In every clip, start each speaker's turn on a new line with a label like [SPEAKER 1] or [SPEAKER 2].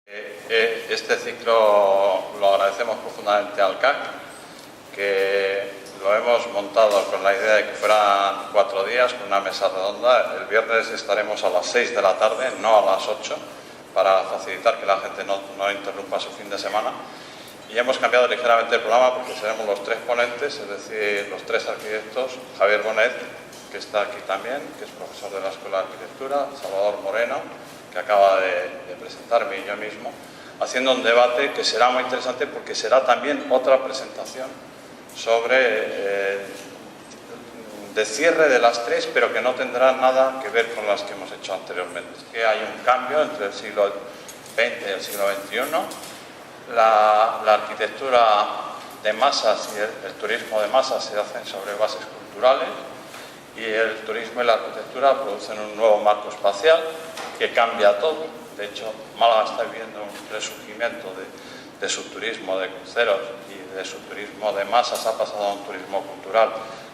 [SPEAKER 1] Este ciclo lo agradecemos profundamente al CAC, que lo hemos montado con la idea de que fueran 4 días, con una mesa redonda. El viernes estaremos a las 6 de la tarde, no a las 8, para facilitar que la gente no interrumpa su fin de semana. Y hemos cambiado ligeramente el programa porque seremos los 3 ponentes, es decir, los 3 arquitectos: Javier Bonet, que está aquí también, que es profesor de la Escuela de Arquitectura; Salvador Moreno, que acaba de presentarme, y yo mismo, haciendo un debate que será muy interesante porque será también otra presentación sobre de cierre de las 3, pero que no tendrá nada que ver con las que hemos hecho anteriormente. Es que hay un cambio entre el siglo XX y el siglo XXI. La arquitectura de masas y el turismo de masas se hacen sobre bases culturales, y el turismo y la arquitectura producen un nuevo marco espacial que cambia todo. De hecho, Málaga está viviendo un resurgimiento de su turismo de cruceros y de su turismo de masas. Ha pasado a un turismo cultural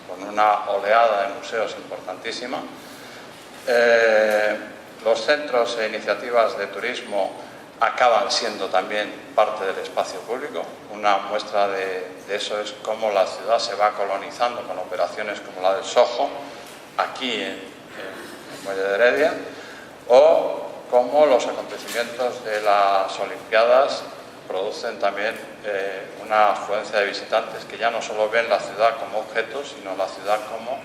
[SPEAKER 1] con una oleada de museos importantísima. Los centros e iniciativas de turismo acaban siendo también parte del espacio público. Una muestra de eso es cómo la ciudad se va colonizando con operaciones como la del Soho, aquí en Muelle de Heredia, o cómo los acontecimientos de las Olimpiadas producen también una afluencia de visitantes que ya no solo ven la ciudad como objeto, sino la ciudad como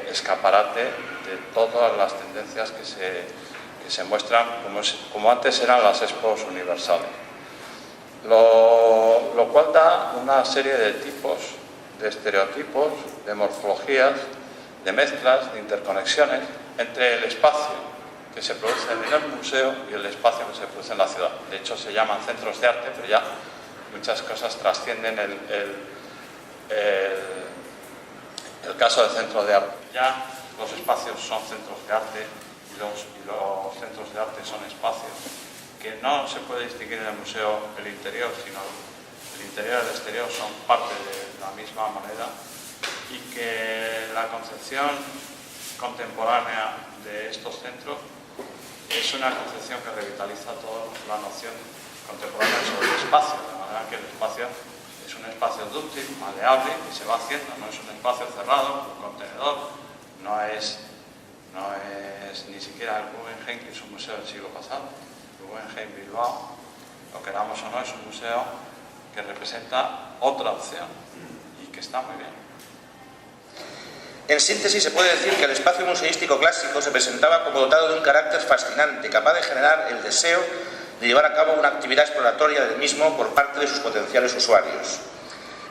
[SPEAKER 1] escaparate de todas las tendencias que se muestran, como antes eran las expos universales. Lo cual da una serie de tipos, de estereotipos, de morfologías, de mezclas, de interconexiones entre el espacio que se produce en el museo y el espacio que se produce en la ciudad. De hecho, se llaman centros de arte, pero ya muchas cosas trascienden el caso del centro de arte. Ya los espacios son centros de arte y los centros de arte son espacios que no se puede distinguir en el museo el interior, sino el interior y el exterior son parte de la misma moneda, y que la concepción contemporánea de estos centros es una concepción que revitaliza toda la noción contemporánea sobre el espacio, de manera que el espacio es un espacio dúctil, maleable, que se va haciendo, no es un espacio cerrado, un contenedor, no es ni siquiera el Guggenheim, que es un museo del siglo pasado. El Guggenheim Bilbao, lo queramos o no, es un museo que representa otra opción y que está muy bien.
[SPEAKER 2] En síntesis, se puede decir que el espacio museístico clásico se presentaba como dotado de un carácter fascinante, capaz de generar el deseo de llevar a cabo una actividad exploratoria del mismo por parte de sus potenciales usuarios.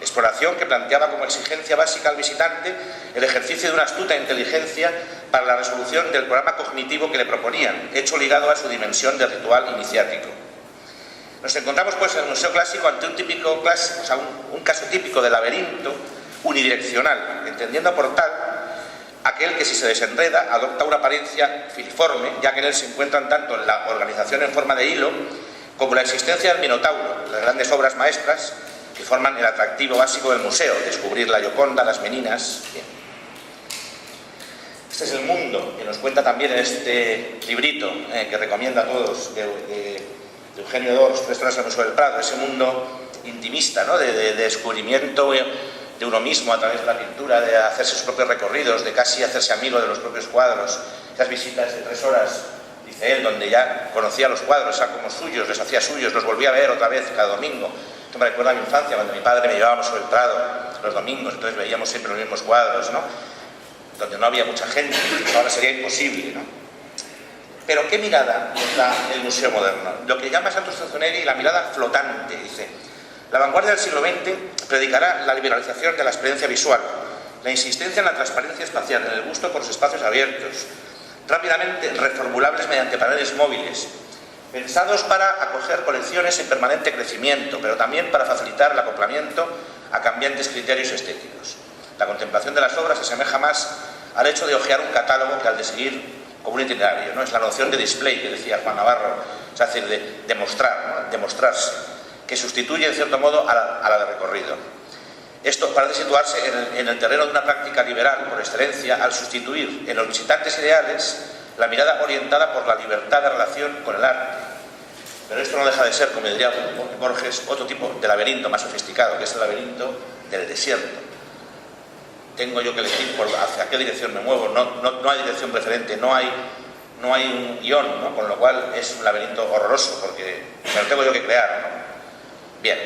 [SPEAKER 2] Exploración que planteaba como exigencia básica al visitante el ejercicio de una astuta inteligencia para la resolución del programa cognitivo que le proponían, hecho ligado a su dimensión de ritual iniciático. Nos encontramos, pues, en el Museo Clásico ante un caso típico de laberinto unidireccional, entendiendo por tal aquel que, si se desenreda, adopta una apariencia filiforme, ya que en él se encuentran tanto la organización en forma de hilo como la existencia del Minotauro, las grandes obras maestras que forman el atractivo básico del museo: descubrir la Gioconda, las Meninas. Bien. Este es el mundo que nos cuenta también en este librito que recomienda a todos, de Eugenio Dors, 3 horas al Museo del Prado, ese mundo intimista, ¿no? de descubrimiento de uno mismo a través de la pintura, de hacerse sus propios recorridos, de casi hacerse amigo de los propios cuadros. Esas visitas de 3 horas, dice él, donde ya conocía los cuadros, eran como suyos, les hacía suyos, los volvía a ver otra vez cada domingo. Esto me recuerda a mi infancia, cuando mi padre me llevaba al Museo del Prado los domingos, entonces veíamos siempre los mismos cuadros, ¿no? Donde no había mucha gente, ahora sería imposible, ¿no? Pero ¿qué mirada nos da el museo moderno? Lo que llama Santos Cenzunneri la mirada flotante, dice. La vanguardia del siglo XX predicará la liberalización de la experiencia visual, la insistencia en la transparencia espacial, en el gusto por los espacios abiertos, rápidamente reformulables mediante paneles móviles, pensados para acoger colecciones en permanente crecimiento, pero también para facilitar el acoplamiento a cambiantes criterios estéticos. La contemplación de las obras se asemeja más al hecho de hojear un catálogo que al de seguir como un itinerario, ¿no? Es la noción de display que decía Juan Navarro, es decir, de mostrar, ¿no? De mostrarse, que sustituye en cierto modo a la de recorrido. Esto parece situarse en el terreno de una práctica liberal por excelencia, al sustituir en los visitantes ideales la mirada orientada por la libertad de relación con el arte. Pero esto no deja de ser, como diría Borges, otro tipo de laberinto más sofisticado, que es el laberinto del desierto. Tengo yo que elegir hacia qué dirección me muevo, no hay dirección preferente, no hay un guión, ¿no? Con lo cual es un laberinto horroroso, porque me lo tengo yo que crear, ¿no? Bien.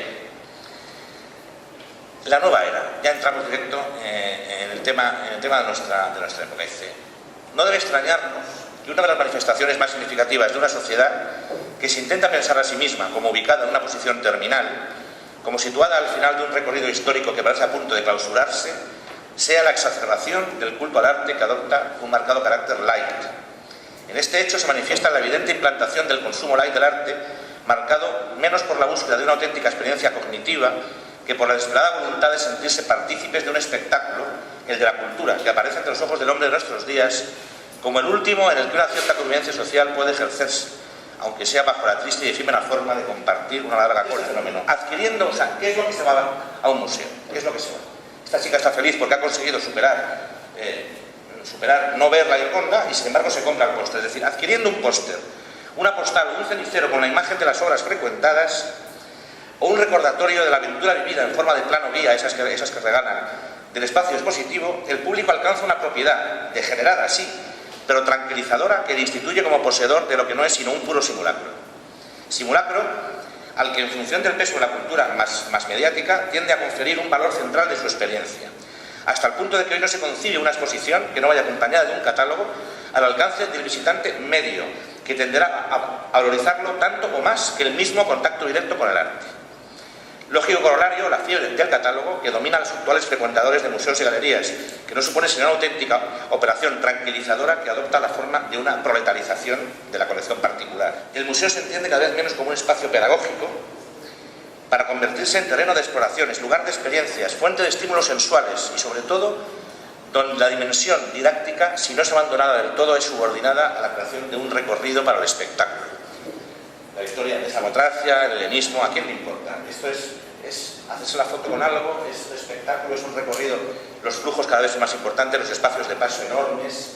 [SPEAKER 2] La nueva era, ya entramos directo en el tema de nuestra época. Dice, no debe extrañarnos que una de las manifestaciones más significativas de una sociedad que se intenta pensar a sí misma como ubicada en una posición terminal, como situada al final de un recorrido histórico que parece a punto de clausurarse, sea la exacerbación del culto al arte que adopta un marcado carácter light. En este hecho se manifiesta la evidente implantación del consumo light del arte, marcado menos por la búsqueda de una auténtica experiencia cognitiva que por la desesperada voluntad de sentirse partícipes de un espectáculo, el de la cultura, que aparece ante los ojos del hombre de nuestros días como el último en el que una cierta convivencia social puede ejercerse, aunque sea bajo la triste y efímera forma de compartir una larga cola de fenómeno. Adquiriendo, o sea, ¿qué es lo que se va a un museo? ¿Qué es lo que se va? Esta chica está feliz porque ha conseguido superar, no ver la Gioconda y sin embargo se compra el póster. Es decir, adquiriendo un póster, una postal o un cenicero con la imagen de las obras frecuentadas o un recordatorio de la aventura vivida en forma de plano guía, esas que regalan, del espacio expositivo, el público alcanza una propiedad, degenerada sí, pero tranquilizadora, que le instituye como poseedor de lo que no es sino un puro simulacro. Simulacro al que en función del peso de la cultura más mediática tiende a conferir un valor central de su experiencia, hasta el punto de que hoy no se concibe una exposición que no vaya acompañada de un catálogo al alcance del visitante medio, que tenderá a valorizarlo tanto o más que el mismo contacto directo con el arte. Lógico corolario, la fiebre del catálogo que domina a los actuales frecuentadores de museos y galerías, que no supone sino una auténtica operación tranquilizadora que adopta la forma de una proletarización de la colección particular. El museo se entiende cada vez menos como un espacio pedagógico para convertirse en terreno de exploraciones, lugar de experiencias, fuente de estímulos sensuales y sobre todo donde la dimensión didáctica, si no es abandonada del todo, es subordinada a la creación de un recorrido para el espectáculo. La historia de la samotracia, el helenismo, ¿a quién le importa? Esto es hacerse la foto con algo, es un espectáculo, es un recorrido, los flujos cada vez son más importantes, los espacios de paso enormes,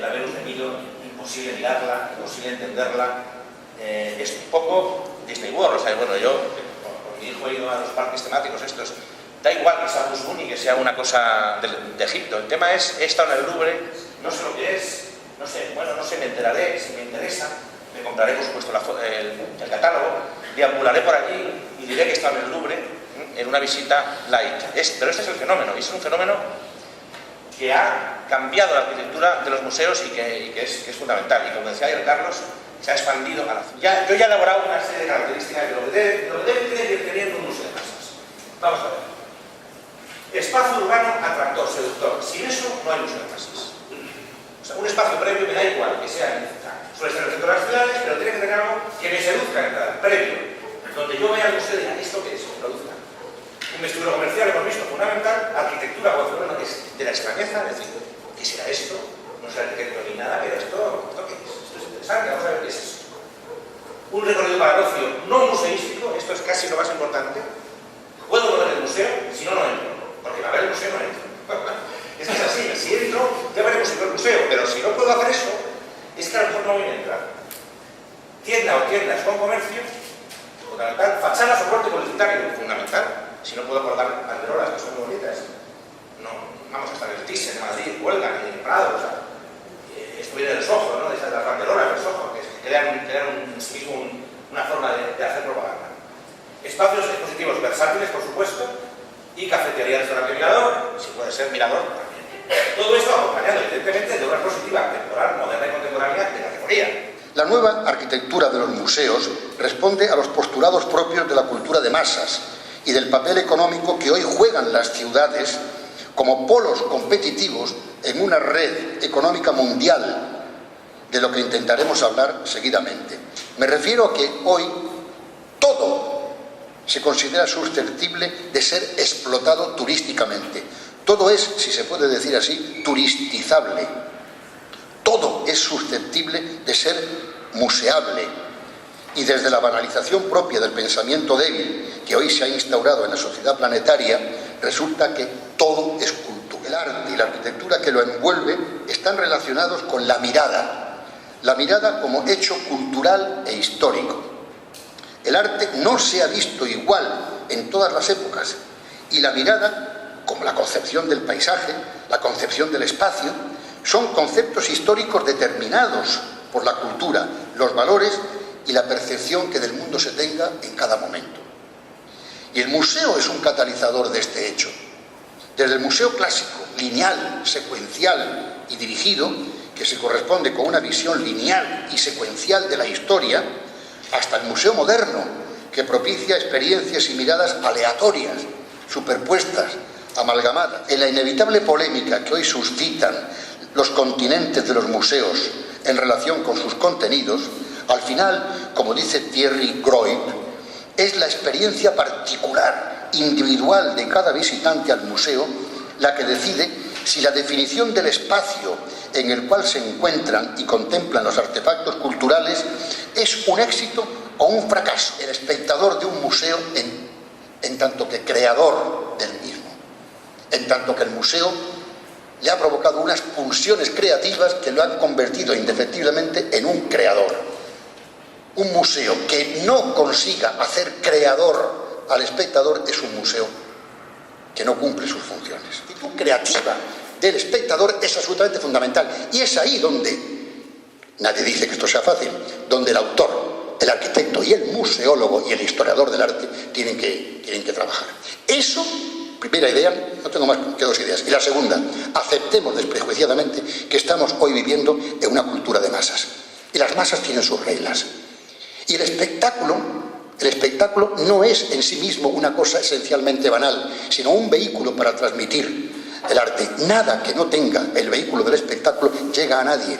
[SPEAKER 2] la Venus de Milo, imposible mirarla, imposible entenderla, es un poco Disney World, o sea, bueno, yo, con mi hijo he ido a los parques temáticos estos, da igual que sea Busbuni, que sea una cosa de Egipto, el tema es, he estado en el Louvre, no sé lo que es, no sé, me enteraré, si me interesa, me compraré por supuesto el catálogo, deambularé por allí y diré que está en el Louvre en una visita light. Pero este es el fenómeno, y es un fenómeno que ha cambiado la arquitectura de los museos y que es fundamental. Y como decía ayer Carlos, se ha expandido a la ciudad. Yo ya he elaborado una serie de características de lo que debe ir teniendo un museo de masas. Vamos a ver. Espacio urbano, atractor, seductor. Sin eso no hay museo de masas. O sea, un espacio previo me da igual que sea suele ser el centro de las ciudades, pero tiene que tener algo que me seduzca en entrada, previo, donde yo vea al museo y diga, ¿esto qué es? Que produzca. Un vestíbulo comercial, hemos visto, fundamental, arquitectura, o fenómeno que es de la extrañeza, es decir, ¿qué será esto? No soy arquitecto ni nada, pero ¿esto qué es? Esto es interesante, vamos a ver qué es eso. Un recorrido para el ocio no museístico, esto es casi lo más importante. ¿Puedo ver el museo? Si no, no entro, porque para ver el museo no entro. Es que es así, si entro, ya veremos si veo el museo, pero si no puedo hacer eso, es que a lo mejor no voy a entrar. Tienda o tiendas con comercio, fundamental. Fachada, soporte publicitario, fundamental. Si no puedo colgar banderolas que son muy bonitas, no vamos a estar en el Thyssen, en Madrid, huelgan, en el Prado, o sea, esto viene de los ojos, ¿no? De esas banderolas de los ojos, que crean una forma de hacer propaganda. Espacios expositivos versátiles, por supuesto, y cafetería, restaurante, mirador, si puede ser mirador también. Todo esto acompañado, evidentemente, de una expositiva temporal, moderna y contemporánea de categoría.
[SPEAKER 3] La nueva arquitectura de los museos responde a los postulados propios de la cultura de masas y del papel económico que hoy juegan las ciudades como polos competitivos en una red económica mundial, de lo que intentaremos hablar seguidamente. Me refiero a que hoy todo se considera susceptible de ser explotado turísticamente. Todo es, si se puede decir así, turistizable. Todo es susceptible de ser museable. Y desde la banalización propia del pensamiento débil que hoy se ha instaurado en la sociedad planetaria, resulta que todo es cultura. El arte y la arquitectura que lo envuelve están relacionados con la mirada. la mirada como hecho cultural e histórico. El arte no se ha visto igual en todas las épocas y la mirada, como la concepción del paisaje, la concepción del espacio, son conceptos históricos determinados por la cultura, los valores y la percepción que del mundo se tenga en cada momento. Y el museo es un catalizador de este hecho. Desde el museo clásico, lineal, secuencial y dirigido, que se corresponde con una visión lineal y secuencial de la historia, hasta el museo moderno, que propicia experiencias y miradas aleatorias, superpuestas, amalgamadas. En la inevitable polémica que hoy suscitan los continentes de los museos en relación con sus contenidos, al final, como dice Thierry Groit, es la experiencia particular, individual de cada visitante al museo la que decide si la definición del espacio en el cual se encuentran y contemplan los artefactos culturales es un éxito o un fracaso. El espectador de un museo en tanto que creador del mismo, en tanto que el museo le ha provocado unas pulsiones creativas que lo han convertido indefectiblemente en un creador. Un museo que no consiga hacer creador al espectador es un museo que no cumple sus funciones. La actitud creativa del espectador es absolutamente fundamental y es ahí donde, nadie dice que esto sea fácil, donde el autor, el arquitecto y el museólogo y el historiador del arte tienen que trabajar. Eso, primera idea, no tengo más que dos ideas. Y la segunda, aceptemos desprejuiciadamente que estamos hoy viviendo en una cultura de masas. Y las masas tienen sus reglas. Y el espectáculo no es en sí mismo una cosa esencialmente banal, sino un vehículo para transmitir el arte. Nada que no tenga el vehículo del espectáculo llega a nadie.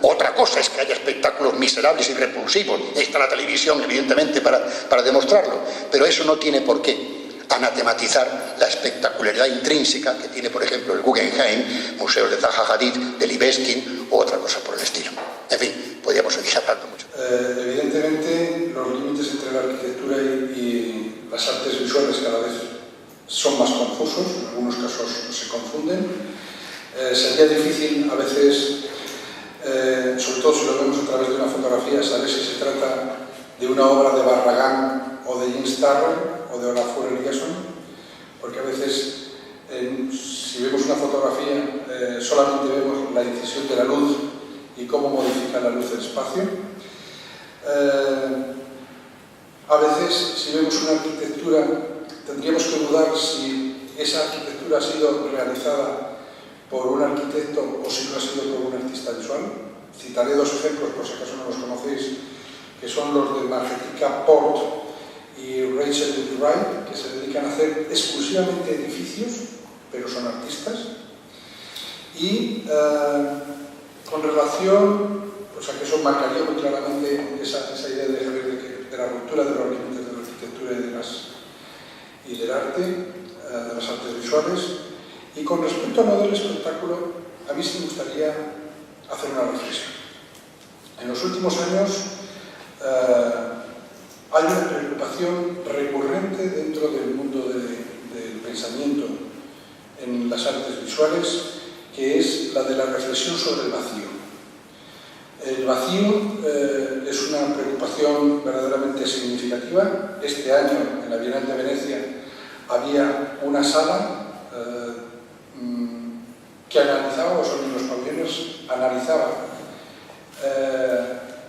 [SPEAKER 3] Otra cosa es que haya espectáculos miserables y repulsivos. Está la televisión, evidentemente, para demostrarlo. Pero eso no tiene por qué anatematizar la espectacularidad intrínseca que tiene, por ejemplo, el Guggenheim, museos de Zaha Hadid, de Libeskind u otra cosa por el estilo. En fin, podríamos seguir hablando mucho.
[SPEAKER 4] Evidentemente, los límites entre la arquitectura y las artes visuales cada vez son más confusos, en algunos casos se confunden. Sería difícil a veces, sobre todo si lo vemos a través de una fotografía, saber si se trata de una obra de Barragán o de James Turrell o de Olafur Eliasson, porque a veces si vemos una fotografía solamente vemos la incisión de la luz y cómo modifica la luz del espacio. A veces si vemos una arquitectura tendríamos que dudar si esa arquitectura ha sido realizada por un arquitecto o si no ha sido por un artista visual. Citaré dos ejemplos, por si acaso no los conocéis, que son los de Margetica Port y Rachel Wright, que se dedican a hacer exclusivamente edificios, pero son artistas. Y con relación, pues a que eso marcaría muy claramente esa idea de la ruptura de los límites de la arquitectura y del arte, de las artes visuales. Y con respecto al modelo del espectáculo, a mí sí me gustaría hacer una reflexión. En los últimos años hay una preocupación recurrente dentro del mundo del pensamiento en las artes visuales, que es la de la reflexión sobre el vacío. El vacío es una preocupación verdaderamente significativa. Este año, en la Bienal de Venecia, había una sala que analizaba, o son los pabellones, analizaba,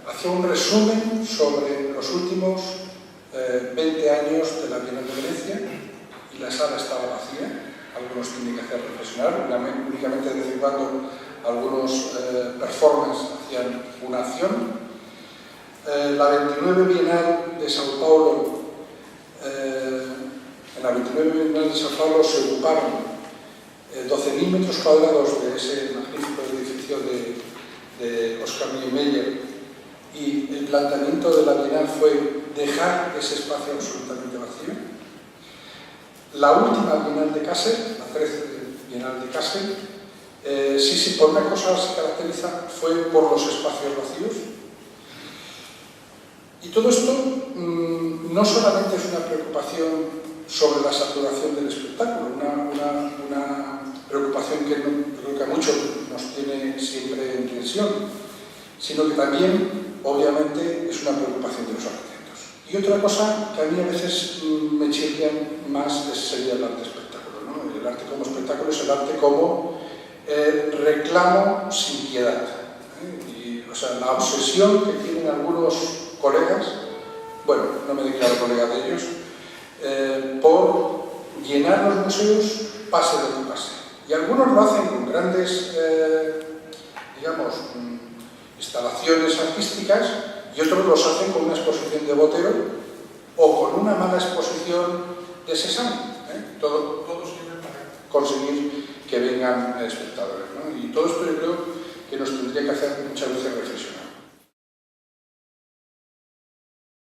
[SPEAKER 4] hacía un resumen sobre los últimos 20 años de la Bienal de Venecia y la sala estaba vacía. Algunos tienen que hacer reflexionar, únicamente de vez en cuando algunos performers hacían una acción. La 29 Bienal de Sao Paulo, en la 29 Bienal de Sao Paulo se ocuparon 12.000 metros cuadrados de ese magnífico edificio de Oscar Niemeyer, y el planteamiento de la Bienal fue dejar ese espacio absolutamente vacío. La última Bienal de Kassel, la 13 Bienal de Kassel, sí, por una cosa se caracteriza, fue por los espacios vacíos. Y todo esto no solamente es una preocupación sobre la saturación del espectáculo, una preocupación que creo que a muchos nos tiene siempre en tensión, sino que también, obviamente, es una preocupación de los arquitectos. Y otra cosa que a mí a veces me chirría más sería el arte espectáculo, ¿no? El arte como espectáculo es el arte como reclamo sin piedad. O sea, la obsesión que tienen algunos colegas, bueno, no me declaro colega de ellos, por llenar los museos pase lo que pase. Y algunos lo hacen con grandes, digamos, instalaciones artísticas, y otros los hacen con una exposición de Botero o con una mala exposición de Cézanne. Todos sirven para conseguir que vengan espectadores, ¿no? Y todo esto yo creo que nos tendría que hacer muchas veces reflexionar.